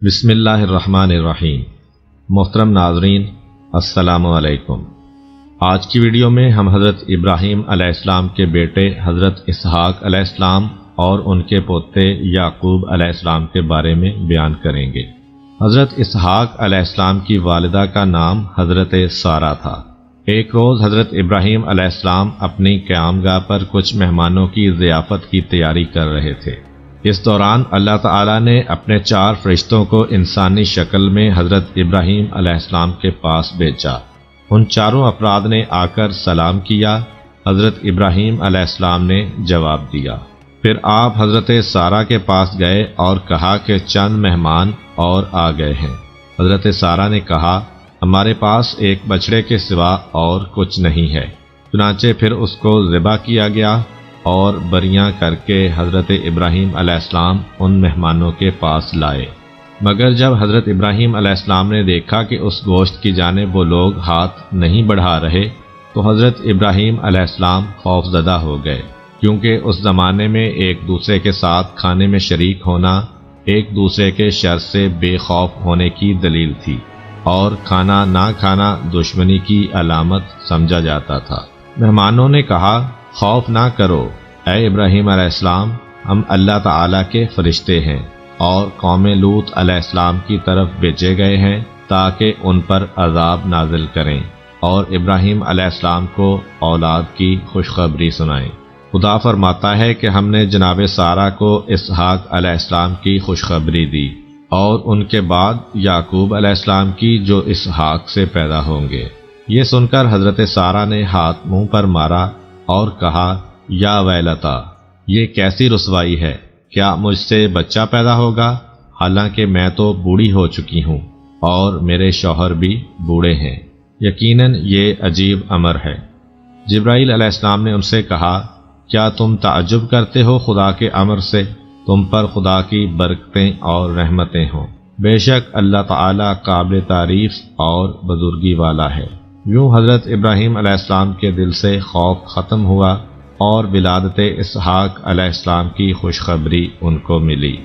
بسم اللہ الرحمن الرحیم۔ محترم ناظرین، السلام علیکم۔ آج کی ویڈیو میں ہم حضرت ابراہیم علیہ السلام کے بیٹے حضرت اسحاق علیہ السلام اور ان کے پوتے یعقوب علیہ السلام کے بارے میں بیان کریں گے۔ حضرت اسحاق علیہ السلام کی والدہ کا نام حضرت سارہ تھا۔ ایک روز حضرت ابراہیم علیہ السلام اپنی قیامگاہ پر کچھ مہمانوں کی ضیافت کی تیاری کر رہے تھے۔ اس دوران اللہ تعالیٰ نے اپنے 4 فرشتوں کو انسانی شکل میں حضرت ابراہیم علیہ السلام کے پاس بھیجا۔ ان 4 افراد نے آ کر سلام کیا۔ حضرت ابراہیم علیہ السلام نے جواب دیا۔ پھر آپ حضرت سارہ کے پاس گئے اور کہا کہ چند مہمان اور آ گئے ہیں۔ حضرت سارہ نے کہا، ہمارے پاس ایک بچڑے کے سوا اور کچھ نہیں ہے۔ چنانچہ پھر اس کو ذبح کیا گیا اور بریاں کر کے حضرت ابراہیم علیہ السلام ان مہمانوں کے پاس لائے۔ مگر جب حضرت ابراہیم علیہ السلام نے دیکھا کہ اس گوشت کی جانب وہ لوگ ہاتھ نہیں بڑھا رہے تو حضرت ابراہیم علیہ السلام خوفزدہ ہو گئے، کیونکہ اس زمانے میں ایک دوسرے کے ساتھ کھانے میں شریک ہونا ایک دوسرے کے شر سے بے خوف ہونے کی دلیل تھی، اور کھانا نہ کھانا دشمنی کی علامت سمجھا جاتا تھا۔ مہمانوں نے کہا، خوف نہ کرو اے ابراہیم علیہ السلام، ہم اللہ تعالیٰ کے فرشتے ہیں اور قوم لوط علیہ السلام کی طرف بھیجے گئے ہیں تاکہ ان پر عذاب نازل کریں اور ابراہیم علیہ السلام کو اولاد کی خوشخبری سنائیں۔ خدا فرماتا ہے کہ ہم نے جناب سارہ کو اسحاق علیہ السلام کی خوشخبری دی اور ان کے بعد یعقوب علیہ السلام کی جو اسحاق سے پیدا ہوں گے۔ یہ سن کر حضرت سارہ نے ہاتھ منہ پر مارا اور کہا، یا ویلتا، یہ کیسی رسوائی ہے، کیا مجھ سے بچہ پیدا ہوگا، حالانکہ میں تو بوڑھی ہو چکی ہوں اور میرے شوہر بھی بوڑھے ہیں۔ یقیناً یہ عجیب امر ہے۔ جبرائیل علیہ السلام نے ان سے کہا، کیا تم تعجب کرتے ہو خدا کے امر سے؟ تم پر خدا کی برکتیں اور رحمتیں ہوں۔ بے شک اللہ تعالیٰ قابل تعریف اور بزرگی والا ہے۔ یوں حضرت ابراہیم علیہ السلام کے دل سے خوف ختم ہوا اور ولادت اسحاق علیہ السلام کی خوشخبری ان کو ملی۔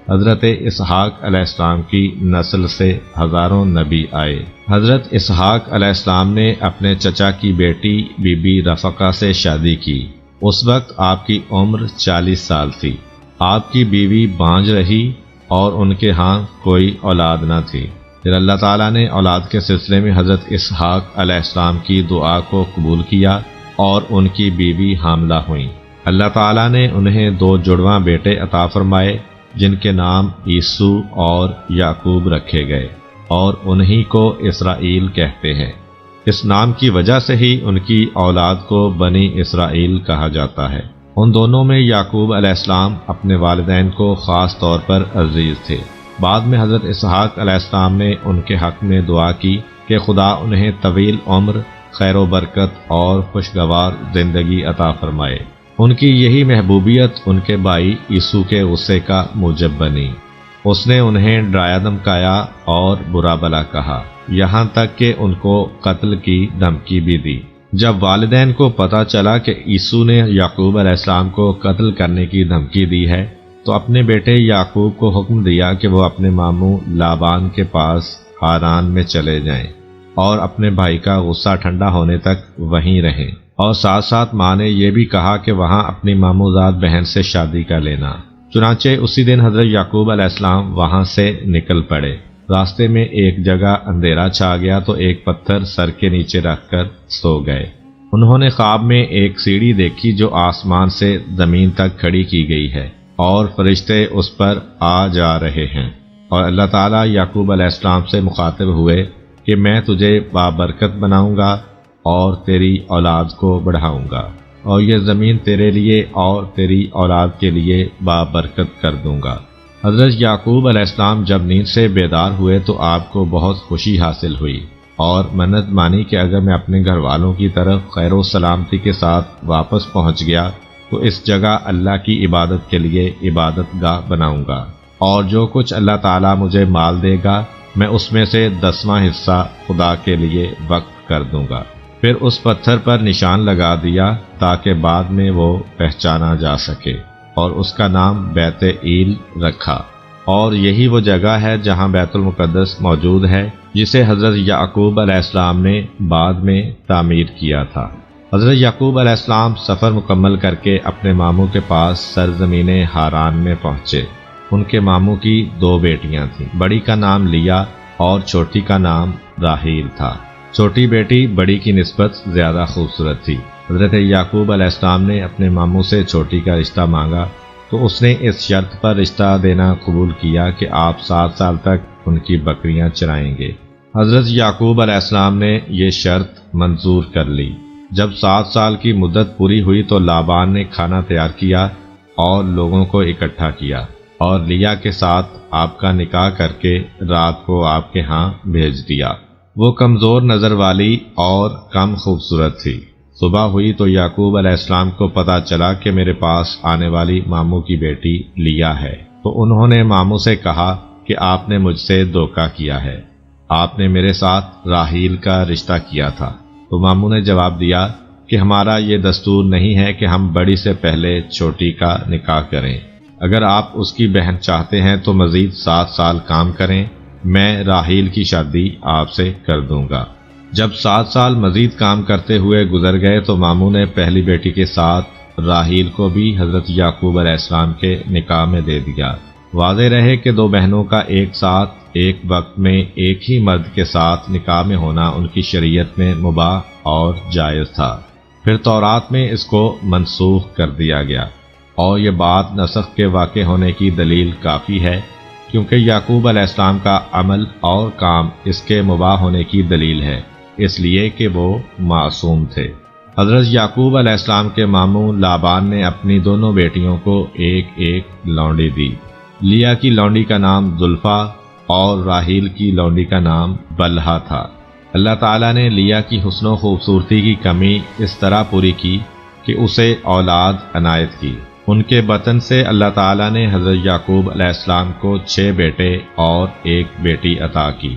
حضرت اسحاق علیہ السلام کی نسل سے ہزاروں نبی آئے۔ حضرت اسحاق علیہ السلام نے اپنے چچا کی بیٹی بی بی رفقہ سے شادی کی۔ اس وقت آپ کی عمر 40 سال تھی۔ آپ کی بیوی بانجھ رہی اور ان کے ہاں کوئی اولاد نہ تھی۔ پھر اللہ تعالیٰ نے اولاد کے سلسلے میں حضرت اسحاق علیہ السلام کی دعا کو قبول کیا اور ان کی بیوی حاملہ ہوئیں۔ اللہ تعالیٰ نے انہیں 2 جڑواں بیٹے عطا فرمائے جن کے نام عیسو اور یعقوب رکھے گئے، اور انہی کو اسرائیل کہتے ہیں۔ اس نام کی وجہ سے ہی ان کی اولاد کو بنی اسرائیل کہا جاتا ہے۔ ان دونوں میں یعقوب علیہ السلام اپنے والدین کو خاص طور پر عزیز تھے۔ بعد میں حضرت اسحاق علیہ السلام نے ان کے حق میں دعا کی کہ خدا انہیں طویل عمر، خیر و برکت اور خوشگوار زندگی عطا فرمائے۔ ان کی یہی محبوبیت ان کے بھائی عیسو کے غصے کا موجب بنی۔ اس نے انہیں ڈرایا دھمکایا اور برا بھلا کہا، یہاں تک کہ ان کو قتل کی دھمکی بھی دی۔ جب والدین کو پتہ چلا کہ عیسو نے یعقوب علیہ السلام کو قتل کرنے کی دھمکی دی ہے تو اپنے بیٹے یعقوب کو حکم دیا کہ وہ اپنے ماموں لابان کے پاس ہاران میں چلے جائیں اور اپنے بھائی کا غصہ ٹھنڈا ہونے تک وہیں رہیں، اور ساتھ ساتھ ماں نے یہ بھی کہا کہ وہاں اپنی ماموزاد بہن سے شادی کر لینا۔ چنانچہ اسی دن حضرت یعقوب علیہ السلام وہاں سے نکل پڑے۔ راستے میں ایک جگہ اندھیرا چھا گیا تو ایک پتھر سر کے نیچے رکھ کر سو گئے۔ انہوں نے خواب میں ایک سیڑھی دیکھی جو آسمان سے زمین تک کھڑی کی گئی ہے اور فرشتے اس پر آ جا رہے ہیں، اور اللہ تعالیٰ یعقوب علیہ السلام سے مخاطب ہوئے کہ میں تجھے بابرکت بناؤں گا اور تیری اولاد کو بڑھاؤں گا، اور یہ زمین تیرے لیے اور تیری اولاد کے لیے بابرکت کر دوں گا۔ حضرت یعقوب علیہ السلام جب نیند سے بیدار ہوئے تو آپ کو بہت خوشی حاصل ہوئی اور منت مانی کہ اگر میں اپنے گھر والوں کی طرف خیر و سلامتی کے ساتھ واپس پہنچ گیا تو اس جگہ اللہ کی عبادت کے لیے عبادت گاہ بناؤں گا، اور جو کچھ اللہ تعالیٰ مجھے مال دے گا میں اس میں سے 10واں حصہ خدا کے لیے وقف کر دوں گا۔ پھر اس پتھر پر نشان لگا دیا تاکہ بعد میں وہ پہچانا جا سکے، اور اس کا نام بیت ایل رکھا، اور یہی وہ جگہ ہے جہاں بیت المقدس موجود ہے، جسے حضرت یعقوب علیہ السلام نے بعد میں تعمیر کیا تھا۔ حضرت یعقوب علیہ السلام سفر مکمل کر کے اپنے ماموں کے پاس سرزمین ہاران میں پہنچے۔ ان کے ماموں کی 2 بیٹیاں تھیں، بڑی کا نام لیا اور چھوٹی کا نام راحیل تھا۔ چھوٹی بیٹی بڑی کی نسبت زیادہ خوبصورت تھی۔ حضرت یعقوب علیہ السلام نے اپنے ماموں سے چھوٹی کا رشتہ مانگا تو اس نے اس شرط پر رشتہ دینا قبول کیا کہ آپ 7 سال تک ان کی بکریاں چرائیں گے۔ حضرت یعقوب علیہ السلام نے یہ شرط منظور کر لی۔ جب 7 سال کی مدت پوری ہوئی تو لابان نے کھانا تیار کیا اور لوگوں کو اکٹھا کیا اور لیا کے ساتھ آپ کا نکاح کر کے رات کو آپ کے ہاں بھیج دیا۔ وہ کمزور نظر والی اور کم خوبصورت تھی۔ صبح ہوئی تو یعقوب علیہ السلام کو پتا چلا کہ میرے پاس آنے والی ماموں کی بیٹی لیا ہے، تو انہوں نے ماموں سے کہا کہ آپ نے مجھ سے دھوکہ کیا ہے، آپ نے میرے ساتھ راحیل کا رشتہ کیا تھا۔ تو ماموں نے جواب دیا کہ ہمارا یہ دستور نہیں ہے کہ ہم بڑی سے پہلے چھوٹی کا نکاح کریں۔ اگر آپ اس کی بہن چاہتے ہیں تو مزید 7 سال کام کریں، میں راحیل کی شادی آپ سے کر دوں گا۔ جب 7 سال مزید کام کرتے ہوئے گزر گئے تو ماموں نے پہلی بیٹی کے ساتھ راحیل کو بھی حضرت یعقوب علیہ السلام کے نکاح میں دے دیا۔ واضح رہے کہ 2 بہنوں کا ایک ساتھ ایک وقت میں ایک ہی مرد کے ساتھ نکاح میں ہونا ان کی شریعت میں مباح اور جائز تھا۔ پھر تورات میں اس کو منسوخ کر دیا گیا، اور یہ بات نسخ کے واقع ہونے کی دلیل کافی ہے، کیونکہ یعقوب علیہ السلام کا عمل اور کام اس کے مباح ہونے کی دلیل ہے، اس لیے کہ وہ معصوم تھے۔ حضرت یعقوب علیہ السلام کے ماموں لابان نے اپنی دونوں بیٹیوں کو ایک ایک لونڈی دی۔ لیا کی لونڈی کا نام زلفا اور راحیل کی لونڈی کا نام بلہا تھا۔ اللہ تعالیٰ نے لیا کی حسن و خوبصورتی کی کمی اس طرح پوری کی کہ اسے اولاد عنایت کی۔ ان کے بطن سے اللہ تعالیٰ نے حضرت یعقوب علیہ السلام کو 6 بیٹے اور 1 بیٹی عطا کی۔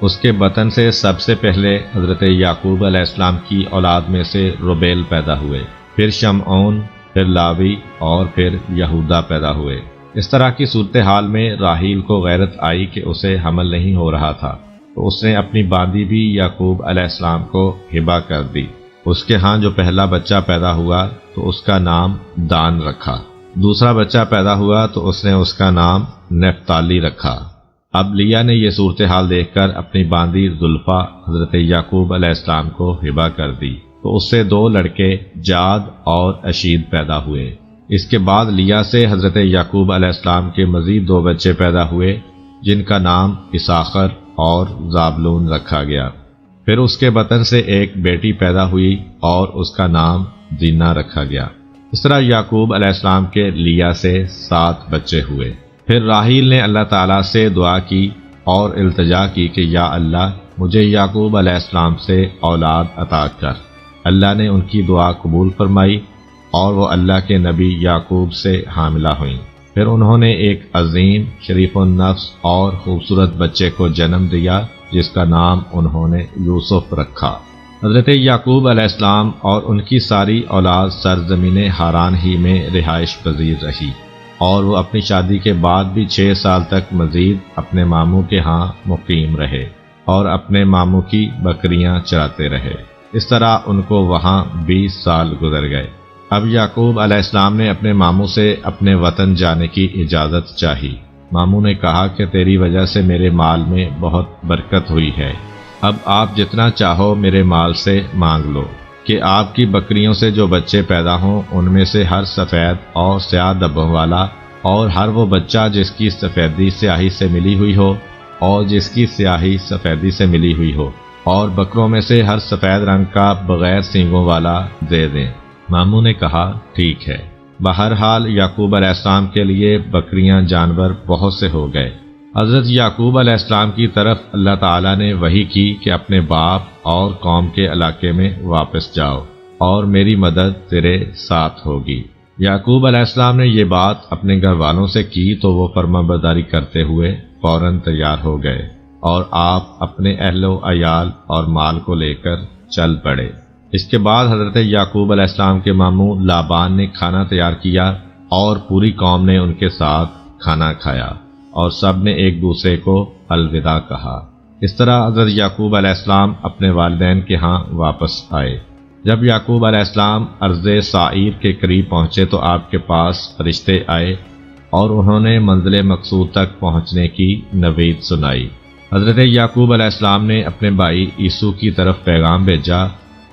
اس کے بطن سے سب سے پہلے حضرت یعقوب علیہ السلام کی اولاد میں سے روبیل پیدا ہوئے، پھر شمعون، پھر لاوی اور پھر یہودا پیدا ہوئے۔ اس طرح کی صورتحال میں راحیل کو غیرت آئی کہ اسے حمل نہیں ہو رہا تھا، تو اس نے اپنی باندی بھی یعقوب علیہ السلام کو ہبہ کر دی۔ اس کے ہاں جو پہلا بچہ پیدا ہوا تو اس کا نام دان رکھا، دوسرا بچہ پیدا ہوا تو اس نے اس کا نام نفتالی رکھا۔ اب لیا نے یہ صورتحال دیکھ کر اپنی باندی زلفا حضرت یعقوب علیہ السلام کو ہبہ کر دی، تو اس سے 2 لڑکے جاد اور اشید پیدا ہوئے۔ اس کے بعد لیا سے حضرت یعقوب علیہ السلام کے مزید 2 بچے پیدا ہوئے، جن کا نام اساخر اور زابلون رکھا گیا۔ پھر اس کے بطن سے 1 بیٹی پیدا ہوئی اور اس کا نام دینا رکھا گیا۔ اس طرح یعقوب علیہ السلام کے لیا سے 7 بچے ہوئے۔ پھر راحیل نے اللہ تعالیٰ سے دعا کی اور التجا کی کہ یا اللہ مجھے یعقوب علیہ السلام سے اولاد عطا کر۔ اللہ نے ان کی دعا قبول فرمائی اور وہ اللہ کے نبی یعقوب سے حاملہ ہوئیں۔ پھر انہوں نے ایک عظیم، شریف النفس اور خوبصورت بچے کو جنم دیا جس کا نام انہوں نے یوسف رکھا۔ حضرت یعقوب علیہ السلام اور ان کی ساری اولاد سرزمین ہاران ہی میں رہائش پذیر رہی، اور وہ اپنی شادی کے بعد بھی 6 سال تک مزید اپنے ماموں کے ہاں مقیم رہے اور اپنے ماموں کی بکریاں چراتے رہے۔ اس طرح ان کو وہاں 20 سال گزر گئے۔ اب یعقوب علیہ السلام نے اپنے ماموں سے اپنے وطن جانے کی اجازت چاہی۔ ماموں نے کہا کہ تیری وجہ سے میرے مال میں بہت برکت ہوئی ہے، اب آپ جتنا چاہو میرے مال سے مانگ لو، کہ آپ کی بکریوں سے جو بچے پیدا ہوں ان میں سے ہر سفید اور سیاہ دبوں والا، اور ہر وہ بچہ جس کی سفیدی سیاہی سے ملی ہوئی ہو اور جس کی سیاہی سفیدی سے ملی ہوئی ہو، اور بکروں میں سے ہر سفید رنگ کا بغیر سینگوں والا دے دیں۔ ماموں نے کہا ٹھیک ہے۔ بہرحال یعقوب علیہ السلام کے لیے بکریاں جانور بہت سے ہو گئے۔ حضرت یعقوب علیہ السلام کی طرف اللہ تعالیٰ نے وحی کی کہ اپنے باپ اور قوم کے علاقے میں واپس جاؤ اور میری مدد تیرے ساتھ ہوگی۔ یعقوب علیہ السلام نے یہ بات اپنے گھر والوں سے کی تو وہ فرما برداری کرتے ہوئے فوراً تیار ہو گئے، اور آپ اپنے اہل و عیال اور مال کو لے کر چل پڑے۔ اس کے بعد حضرت یعقوب علیہ السلام کے ماموں لابان نے کھانا تیار کیا اور پوری قوم نے ان کے ساتھ کھانا کھایا، اور سب نے ایک دوسرے کو الوداع کہا۔ اس طرح حضرت یعقوب علیہ السلام اپنے والدین کے ہاں واپس آئے۔ جب یعقوب علیہ السلام ارض سعیر کے قریب پہنچے تو آپ کے پاس فرشتے آئے اور انہوں نے منزل مقصود تک پہنچنے کی نوید سنائی۔ حضرت یعقوب علیہ السلام نے اپنے بھائی عیسو کی طرف پیغام بھیجا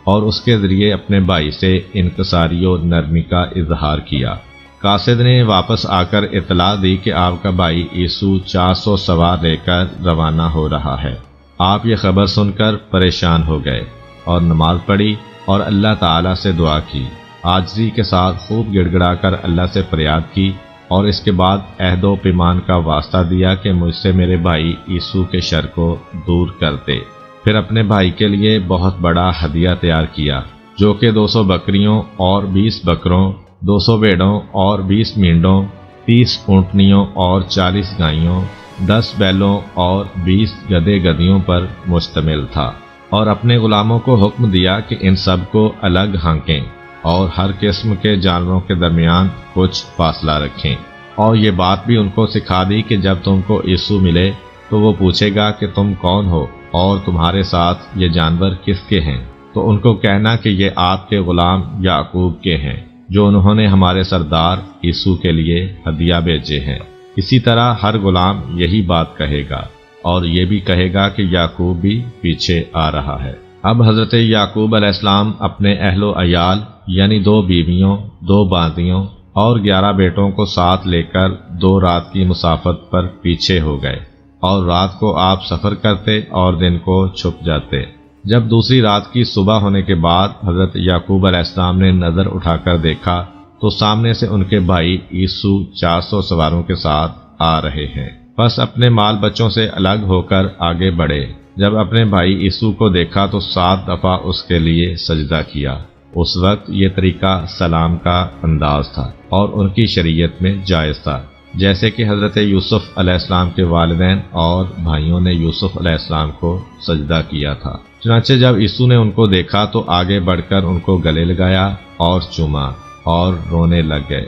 اور اس کے ذریعے اپنے بھائی سے انکساری و نرمی کا اظہار کیا۔ قاصد نے واپس آ کر اطلاع دی کہ آپ کا بھائی عیسو 400 سوار لے کر روانہ ہو رہا ہے۔ آپ یہ خبر سن کر پریشان ہو گئے اور نماز پڑھی اور اللہ تعالیٰ سے دعا کی، عاجزی کے ساتھ خوب گڑ گڑا کر اللہ سے فریاد کی اور اس کے بعد عہد و پیمان کا واسطہ دیا کہ مجھ سے میرے بھائی عیسو کے شر کو دور کر دے۔ پھر اپنے بھائی کے لیے بہت بڑا ہدیہ تیار کیا جو کہ 200 بکریوں اور 20 بکروں، 200 بھیڑوں اور 20 مینڈوں، 30 اونٹنیوں اور 40 گائیوں، 10 بیلوں اور 20 گدھے گدھیوں پر مشتمل تھا، اور اپنے غلاموں کو حکم دیا کہ ان سب کو الگ ہانکیں اور ہر قسم کے جانوروں کے درمیان کچھ فاصلہ رکھیں، اور یہ بات بھی ان کو سکھا دی کہ جب تم کو عیسو ملے تو وہ پوچھے گا کہ تم کون ہو اور تمہارے ساتھ یہ جانور کس کے ہیں، تو ان کو کہنا کہ یہ آپ کے غلام یعقوب کے ہیں جو انہوں نے ہمارے سردار عیسو کے لیے ہدیہ بھیجے ہیں۔ اسی طرح ہر غلام یہی بات کہے گا اور یہ بھی کہے گا کہ یعقوب بھی پیچھے آ رہا ہے۔ اب حضرت یعقوب علیہ السلام اپنے اہل و عیال یعنی 2 بیویوں، 2 باندیوں اور 11 بیٹوں کو ساتھ لے کر 2 رات کی مسافت پر پیچھے ہو گئے، اور رات کو آپ سفر کرتے اور دن کو چھپ جاتے۔ جب دوسری رات کی صبح ہونے کے بعد حضرت یعقوب علیہ السلام نے نظر اٹھا کر دیکھا تو سامنے سے ان کے بھائی عیسو 400 سواروں کے ساتھ آ رہے ہیں۔ بس اپنے مال بچوں سے الگ ہو کر آگے بڑھے۔ جب اپنے بھائی عیسو کو دیکھا تو 7 دفعہ اس کے لیے سجدہ کیا۔ اس وقت یہ طریقہ سلام کا انداز تھا اور ان کی شریعت میں جائز تھا، جیسے کہ حضرت یوسف علیہ السلام کے والدین اور بھائیوں نے یوسف علیہ السلام کو سجدہ کیا تھا۔ چنانچہ جب عیسو نے ان کو دیکھا تو آگے بڑھ کر ان کو گلے لگایا اور چوما اور رونے لگ گئے۔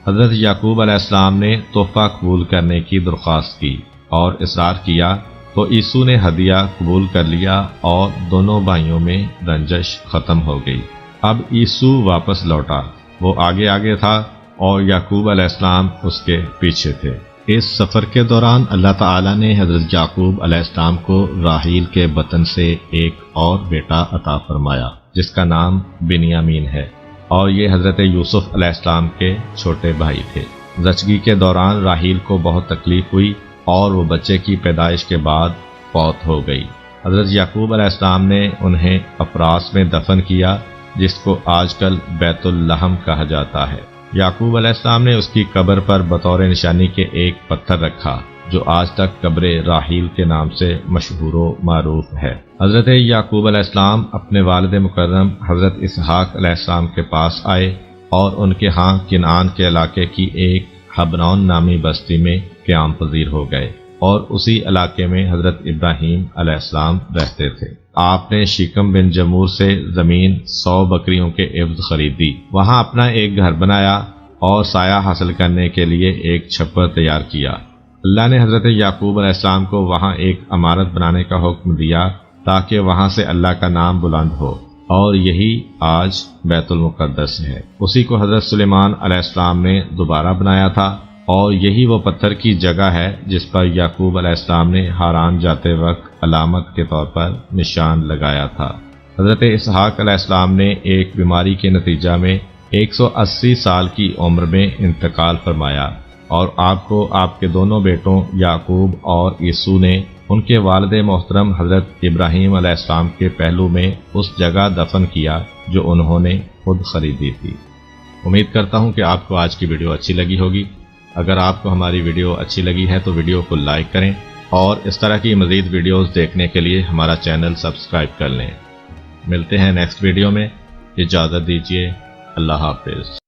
حضرت یعقوب علیہ السلام نے تحفہ قبول کرنے کی درخواست کی اور اصرار کیا تو عیسو نے ہدیہ قبول کر لیا اور دونوں بھائیوں میں رنجش ختم ہو گئی۔ اب عیسو واپس لوٹا، وہ آگے آگے تھا اور یعقوب علیہ السلام اس کے پیچھے تھے۔ اس سفر کے دوران اللہ تعالیٰ نے حضرت یعقوب علیہ السلام کو راحیل کے بطن سے ایک اور بیٹا عطا فرمایا جس کا نام بنیامین ہے، اور یہ حضرت یوسف علیہ السلام کے چھوٹے بھائی تھے۔ زچگی کے دوران راحیل کو بہت تکلیف ہوئی اور وہ بچے کی پیدائش کے بعد فوت ہو گئی۔ حضرت یعقوب علیہ السلام نے انہیں افراس میں دفن کیا جس کو آج کل بیت اللحم کہا جاتا ہے۔ یعقوب علیہ السلام نے اس کی قبر پر بطور نشانی کے ایک پتھر رکھا جو آج تک قبر راحیل کے نام سے مشہور و معروف ہے۔ حضرت یعقوب علیہ السلام اپنے والد مکرم حضرت اسحاق علیہ السلام کے پاس آئے اور ان کے ہاں کنعان کے علاقے کی ایک حبرون نامی بستی میں قیام پذیر ہو گئے، اور اسی علاقے میں حضرت ابراہیم علیہ السلام رہتے تھے۔ آپ نے شیکم بن جمور سے زمین 100 بکریوں کے عوض خریدی، وہاں اپنا ایک گھر بنایا اور سایہ حاصل کرنے کے لیے ایک چھپر تیار کیا۔ اللہ نے حضرت یعقوب علیہ السلام کو وہاں ایک عمارت بنانے کا حکم دیا تاکہ وہاں سے اللہ کا نام بلند ہو، اور یہی آج بیت المقدس ہے۔ اسی کو حضرت سلیمان علیہ السلام نے دوبارہ بنایا تھا، اور یہی وہ پتھر کی جگہ ہے جس پر یعقوب علیہ السلام نے ہاران جاتے وقت علامت کے طور پر نشان لگایا تھا۔ حضرت اسحاق علیہ السلام نے ایک بیماری کے نتیجہ میں 180 سال کی عمر میں انتقال فرمایا، اور آپ کو آپ کے دونوں بیٹوں یعقوب اور عیسو نے ان کے والد محترم حضرت ابراہیم علیہ السلام کے پہلو میں اس جگہ دفن کیا جو انہوں نے خود خریدی تھی۔ امید کرتا ہوں کہ آپ کو آج کی ویڈیو اچھی لگی ہوگی۔ اگر آپ کو ہماری ویڈیو اچھی لگی ہے تو ویڈیو کو لائک کریں، اور اس طرح کی مزید ویڈیوز دیکھنے کے لیے ہمارا چینل سبسکرائب کر لیں۔ ملتے ہیں نیکسٹ ویڈیو میں، اجازت دیجیے، اللہ حافظ۔